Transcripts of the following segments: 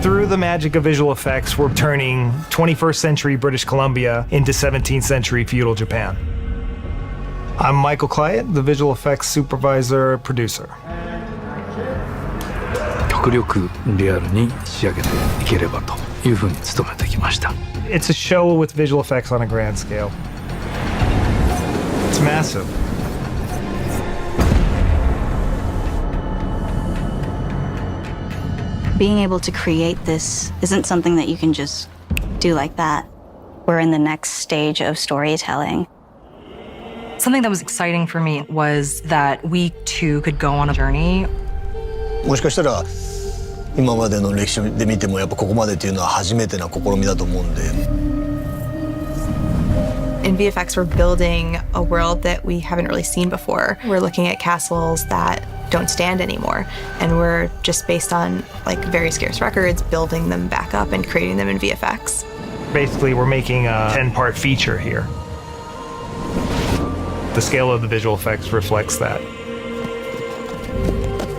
Through the magic of visual effects, we're turning 21st century British Columbia into 17th century feudal Japan. I'm Michael Clyett, the visual effects supervisor producer. 極力リアルに仕上げていければというふうに努めてきました。It's a show with visual effects on a grand scale. It's massive. Being able to create this isn't something that you can just do like that. We're in the next stage of storytelling. Something that was exciting for me was that we too could go on a journey. もしかしたら今までの歴史で見てもやっぱここまでっていうのは初めてな試みだと思うんで。In VFX, we're building a world that we haven't really seen before. We're looking at castles that don't stand anymore, and we're just based on like very scarce records, building them back up and creating them in VFX. Basically, we're making a 10-part feature here. The scale of the visual effects reflects that.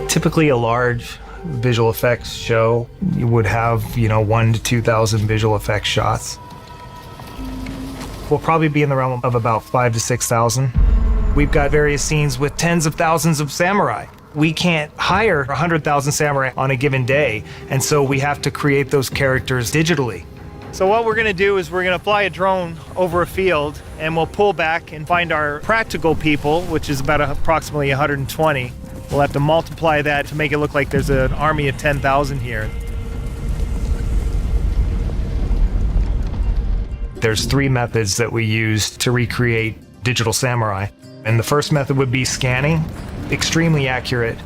Typically, a large visual effects show, you would have, 1,000 to 2,000 visual effects shots. We'll probably be in the realm of about 5,000 to 6,000. We've got various scenes with tens of thousands of samurai. We can't hire 100,000 samurai on a given day, and so we have to create those characters digitally. So what we're gonna do is we're gonna fly a drone over a field, and we'll pull back and find our practical people, which is about approximately 120. We'll have to multiply that to make it look like there's an army of 10,000 here. There's 3 methods that we use to recreate digital samurai. And the first method would be scanning, extremely accurate.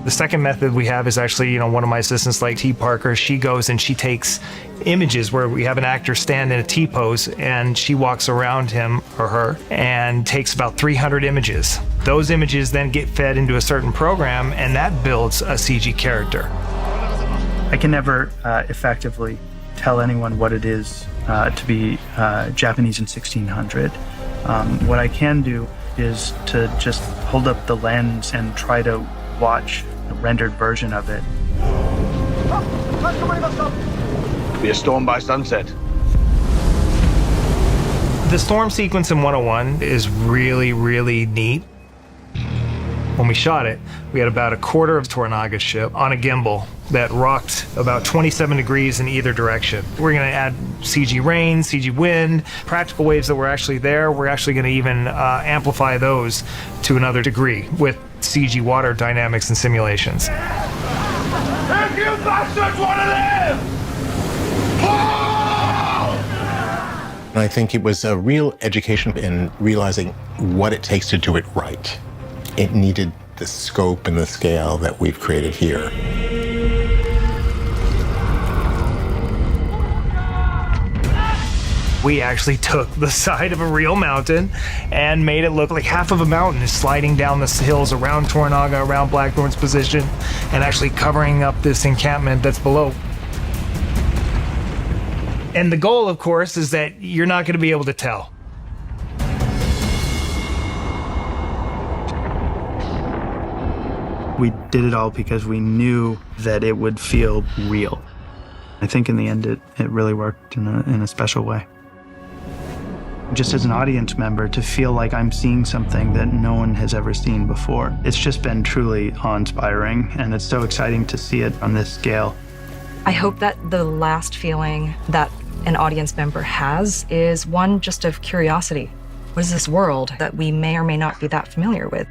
The second method we have is actually, one of my assistants like T. Parker, she goes and she takes images where we have an actor stand in a T pose and she walks around him or her and takes about 300 images. Those images then get fed into a certain program and that builds a CG character. I can never effectively tell anyone what it is to be Japanese in 1600. What I can do is to just hold up the lens and try to watch a rendered version of it. Be a storm by sunset. The storm sequence in 101 is really, really neat. When we shot it, we had about a quarter of Toranaga's ship on a gimbal that rocked about 27 degrees in either direction. We're gonna add CG rain, CG wind, practical waves that were actually there. We're actually gonna even amplify those to another degree with CG water dynamics and simulations. If you bastards want to live! I think it was a real education in realizing what it takes to do it right. It needed the scope and the scale that we've created here. We actually took the side of a real mountain and made it look like half of a mountain is sliding down the hills around Toranaga, around Blackthorn's position, and actually covering up this encampment that's below. And the goal, of course, is that you're not going to be able to tell. We did it all because we knew that it would feel real. I think in the end it really worked in a special way. Just as an audience member, to feel like I'm seeing something that no one has ever seen before. It's just been truly awe-inspiring, and it's so exciting to see it on this scale. I hope that the last feeling that an audience member has is one just of curiosity. What is this world that we may or may not be that familiar with?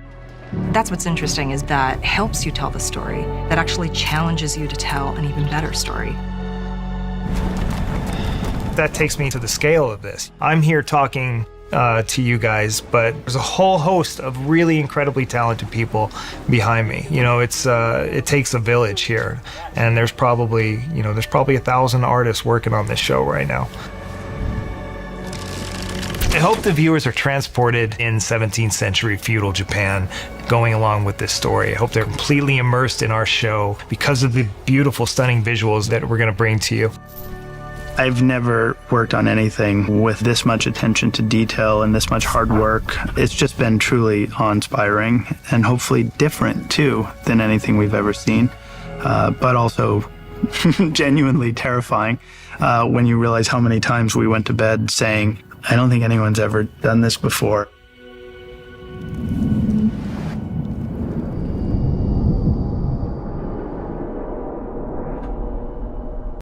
That's what's interesting, is that helps you tell the story, that actually challenges you to tell an even better story. That takes me to the scale of this. I'm here talking to you guys, but there's a whole host of really incredibly talented people behind me. It takes a village here, and there's probably 1,000 artists working on this show right now. I hope the viewers are transported in 17th century feudal Japan going along with this story. I hope they're completely immersed in our show because of the beautiful, stunning visuals that we're going to bring to you. I've never worked on anything with this much attention to detail and this much hard work. It's just been truly awe-inspiring and hopefully different too than anything we've ever seen, but also genuinely terrifying when you realize how many times we went to bed saying, I don't think anyone's ever done this before.